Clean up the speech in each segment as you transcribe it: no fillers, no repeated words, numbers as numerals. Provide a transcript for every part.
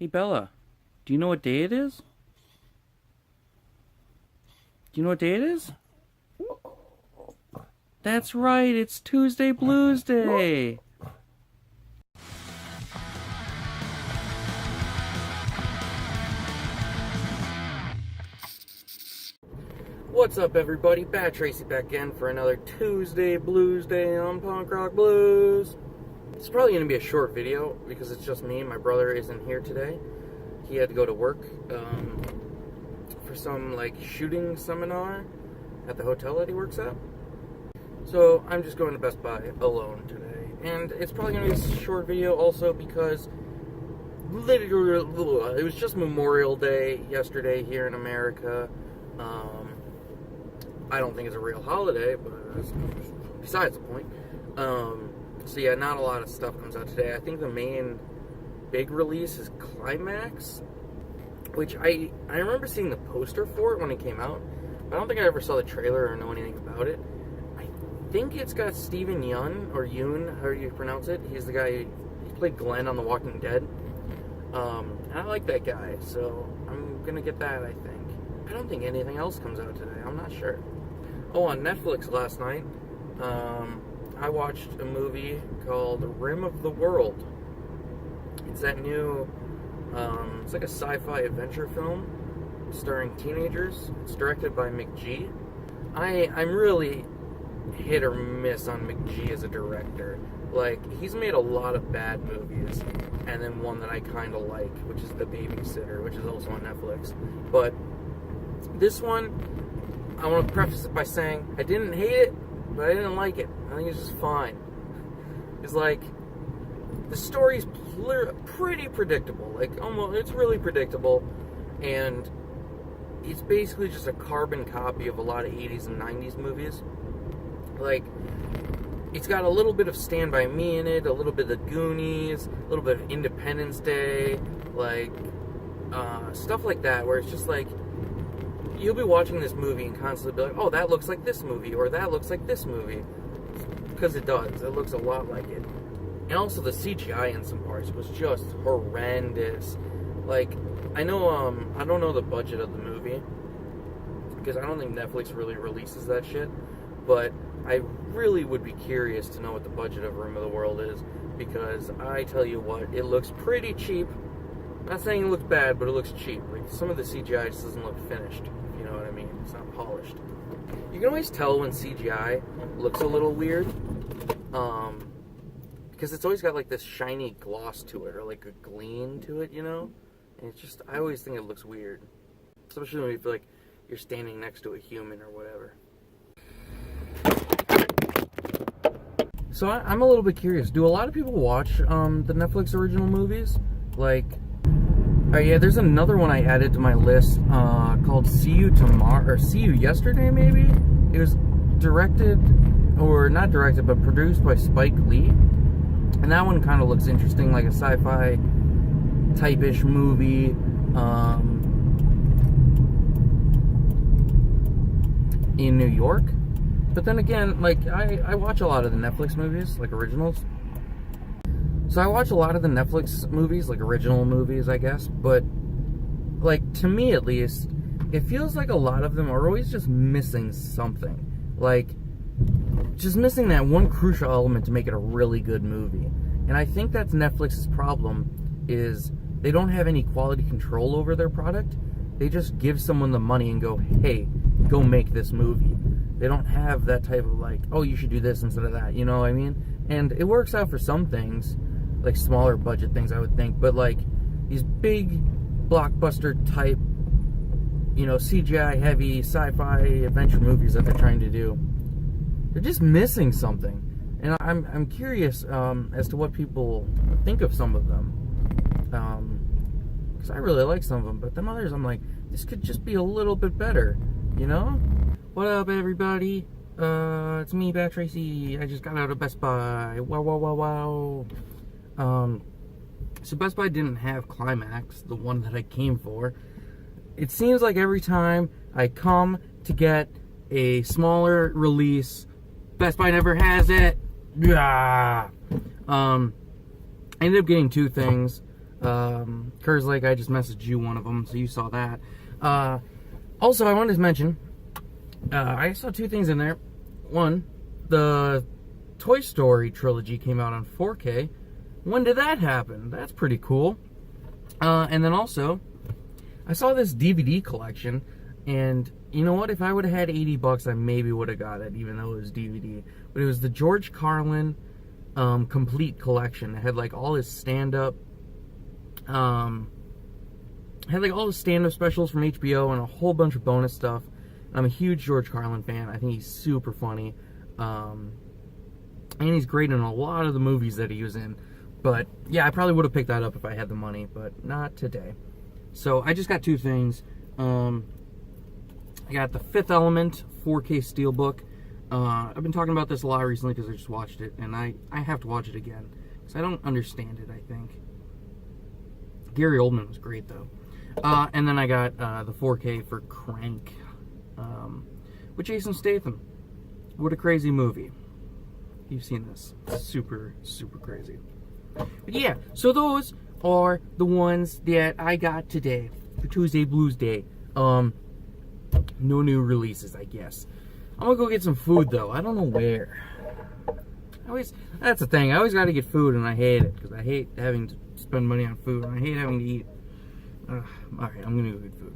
Hey Bella, do you know what day it is? Do you know what day it is? That's right, it's Tuesday BlusDay. What's up, everybody? Bad Tracy back again for another Tuesday BlusDay on Punk Rock Blues. It's probably going to be a short video because it's just me. My brother isn't here today. He had to go to work for some shooting seminar at the hotel that he works at. So I'm just going to Best Buy alone today. And it's probably going to be a short video also because literally it was just Memorial Day yesterday here in America. I don't think it's a real holiday, but besides the point. So yeah, not a lot of stuff comes out today. I think the main big release is Climax, which I remember seeing the poster for it when it came out, but I don't think I ever saw the trailer or know anything about it. I think it's got Steven Yeun, or Yoon, however you pronounce it. He's the guy, he played Glenn on The Walking Dead. And I like that guy, so I'm gonna get that, I think. I don't think anything else comes out today, I'm not sure. Oh, on Netflix last night, I watched a movie called Rim of the World. It's that new, it's like a sci-fi adventure film starring teenagers. It's directed by McG. I'm really hit or miss on McG as a director. He's made a lot of bad movies, and then one that I kind of like, which is The Babysitter, which is also on Netflix. But this one, I want to preface it by saying I didn't hate it, but I didn't like it. I think it's just fine. It's the story's pretty predictable. It's really predictable, and it's basically just a carbon copy of a lot of 80s and 90s movies. It's got a little bit of Stand By Me in it, a little bit of Goonies, a little bit of Independence Day, stuff like that, where it's just you'll be watching this movie and constantly be like, oh, that looks like this movie, or that looks like this movie. Because it does. It looks a lot like it. And also the CGI in some parts was just horrendous. I know, I don't know the budget of the movie, because I don't think Netflix really releases that shit, but I really would be curious to know what the budget of Rim of the World is, because I tell you what, it looks pretty cheap. I'm not saying it looks bad, but it looks cheap. Some of the CGI just doesn't look finished, if you know what I mean. It's not polished. You can always tell when CGI looks a little weird, because it's always got this shiny gloss to it, or a gleam to it, you know? And it's just, I always think it looks weird. Especially when you feel like you're standing next to a human or whatever. So I'm a little bit curious. Do a lot of people watch the Netflix original movies? Yeah, there's another one I added to my list called See You Tomorrow, or See You Yesterday, maybe? It was directed, or not directed, but produced by Spike Lee. And that one kind of looks interesting, like a sci-fi type-ish movie. In New York. But then again, I watch a lot of the Netflix movies, originals. So I watch a lot of the Netflix movies, original movies, I guess. But, to me at least, it feels like a lot of them are always just missing something. Just missing that one crucial element to make it a really good movie. And I think that's Netflix's problem, is they don't have any quality control over their product. They just give someone the money and go, hey, go make this movie. They don't have that type of oh, you should do this instead of that, you know what I mean? And it works out for some things, smaller budget things, I would think, but these big blockbuster type, CGI heavy sci-fi adventure movies that they're trying to do, they're just missing something. And I'm curious as to what people think of some of them, because I really like some of them, but them others I'm this could just be a little bit better, you know? What up, everybody? It's me, Bad Tracy. I just got out of Best Buy. Wow, wow, wow, wow. So Best Buy didn't have Climax, the one that I came for. It seems like every time I come to get a smaller release, Best Buy never has it. Yeah. I ended up getting two things. Kerr's like, I just messaged you one of them, so you saw that. Also, I wanted to mention, I saw two things in there. One, the Toy Story trilogy came out on 4K. When did that happen? That's pretty cool. And then also, I saw this DVD collection, and you know what? If I would have had $80, I maybe would have got it, even though it was DVD. But it was the George Carlin complete collection. It had like all his stand-up, specials from HBO and a whole bunch of bonus stuff. I'm a huge George Carlin fan. I think he's super funny. And he's great in a lot of the movies that he was in. But, yeah, I probably would have picked that up if I had the money, but not today. So, I just got two things. I got the Fifth Element 4K Steelbook. I've been talking about this a lot recently because I just watched it, and I have to watch it again. Because I don't understand it, I think. Gary Oldman was great, though. And then I got the 4K for Crank. With Jason Statham. What a crazy movie. You've seen this. Super, super crazy. But yeah, so those are the ones that I got today for Tuesday BlusDay. No new releases, I guess. I'm gonna go get some food, though. I don't know where. That's the thing. I always gotta get food, and I hate it. Because I hate having to spend money on food, and I hate having to eat. Alright, I'm gonna go get food.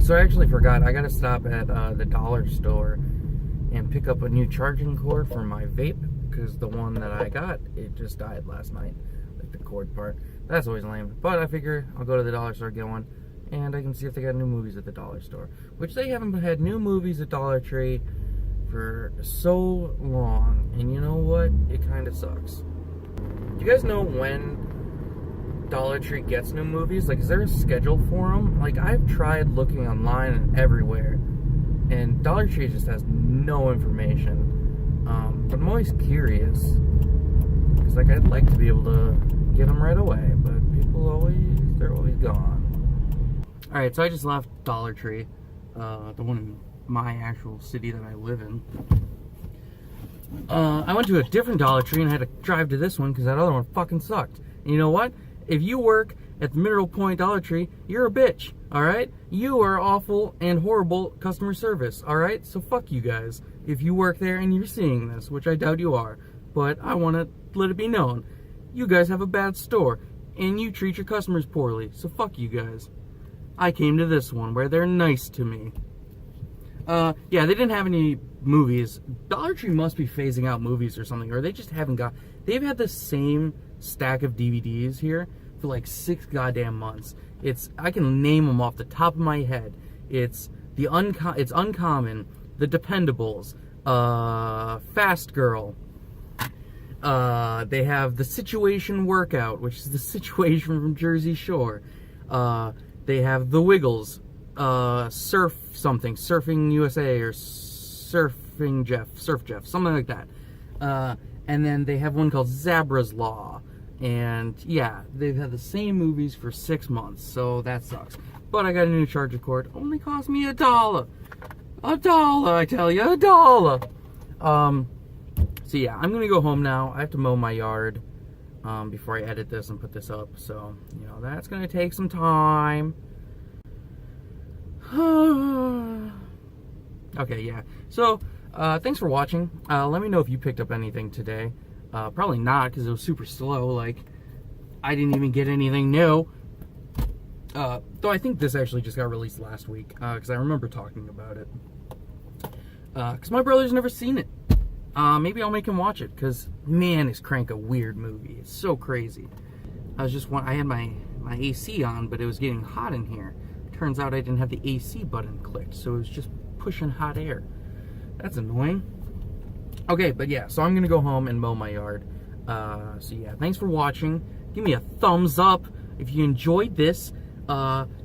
So I actually forgot. I gotta stop at the dollar store and pick up a new charging cord for my vape, because the one that I got, it just died last night, like the cord part. That's always lame, but I figure I'll go to the dollar store, get one, and I can see if they got new movies at the dollar store, which they haven't had new movies at Dollar Tree for so long, and you know what? It kind of sucks. Do you guys know when Dollar Tree gets new movies? Like, is there a schedule for them? Like, I've tried looking online and everywhere, and Dollar Tree just has no information. But I'm always curious, because like I'd like to be able to get them right away, but they're always gone. All right, so I just left Dollar Tree, the one in my actual city that I live in. I went to a different Dollar Tree and I had to drive to this one because that other one fucking sucked. And you know what? If you work at the Mineral Point Dollar Tree, you're a bitch, alright? You are awful and horrible customer service, alright? So fuck you guys if you work there and you're seeing this, which I doubt you are. But I want to let it be known. You guys have a bad store and you treat your customers poorly, so fuck you guys. I came to this one where they're nice to me. Yeah, they didn't have any movies. Dollar Tree must be phasing out movies or something, or they just haven't got... They've had the same stack of DVDs here for like 6 goddamn months. I can name them off the top of my head. It's Uncommon, The Dependables, Fast Girl. They have The Situation Workout, which is the situation from Jersey Shore. They have The Wiggles, Surfing USA, or Surf Jeff, something like that. And then they have one called Zabra's Law. And yeah, they've had the same movies for 6 months, so that sucks. But I got a new charger cord. Only cost me $1. $1, I tell you, $1. So yeah, I'm gonna go home now. I have to mow my yard before I edit this and put this up. So, you know, that's gonna take some time. Okay, yeah. So, thanks for watching. Let me know if you picked up anything today. Probably not, because it was super slow. Like, I didn't even get anything new. Though I think this actually just got released last week, because I remember talking about it. Because my brother's never seen it. Maybe I'll make him watch it, because, man, is Crank a weird movie. It's so crazy. I had my AC on, but it was getting hot in here. Turns out I didn't have the AC button clicked, so it was just pushing hot air. That's annoying. Okay, but yeah, so I'm gonna go home and mow my yard. So yeah, thanks for watching. Give me a thumbs up if you enjoyed this.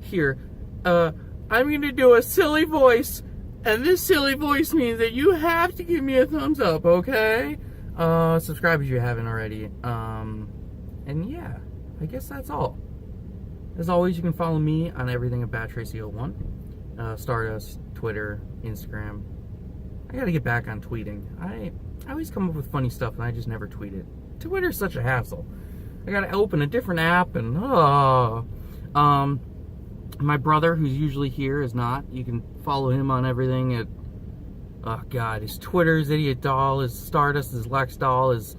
Here, I'm gonna do a silly voice, and this silly voice means that you have to give me a thumbs up, okay? Subscribe if you haven't already. And yeah, I guess that's all. As always, you can follow me on everything at BatTracy01. Stardust, Twitter, Instagram. I gotta get back on tweeting. I always come up with funny stuff and I just never tweet it. Twitter's such a hassle. I gotta open a different app and my brother, who's usually here, is not. You can follow him on everything at, oh god, his Twitter is Idiot Doll, his Stardust is Lex Doll, his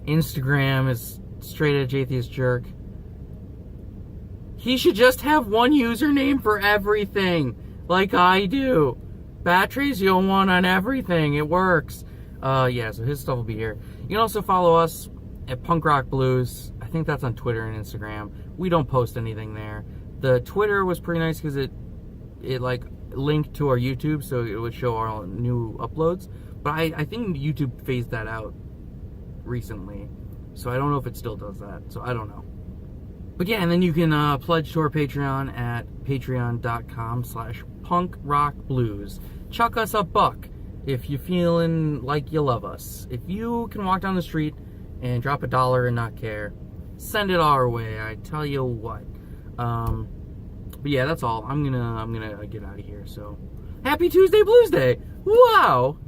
Instagram is Straight Edge Atheist Jerk. He should just have one username for everything, like I do. Battrays01 on everything, it works. Yeah, so his stuff will be here. You can also follow us at Punk Rock Blues. I think that's on Twitter and Instagram. We don't post anything there. The Twitter was pretty nice because it like linked to our YouTube, so it would show our new uploads. But I think YouTube phased that out recently, so I don't know if it still does that. So I don't know. But yeah, and then you can pledge to our Patreon at patreon.com/punkrockblues. Chuck us a buck if you're feeling like you love us. If you can walk down the street and drop $1 and not care, send it our way. I tell you what. But yeah, that's all. I'm gonna get out of here. So, happy Tuesday Blues Day! Wow.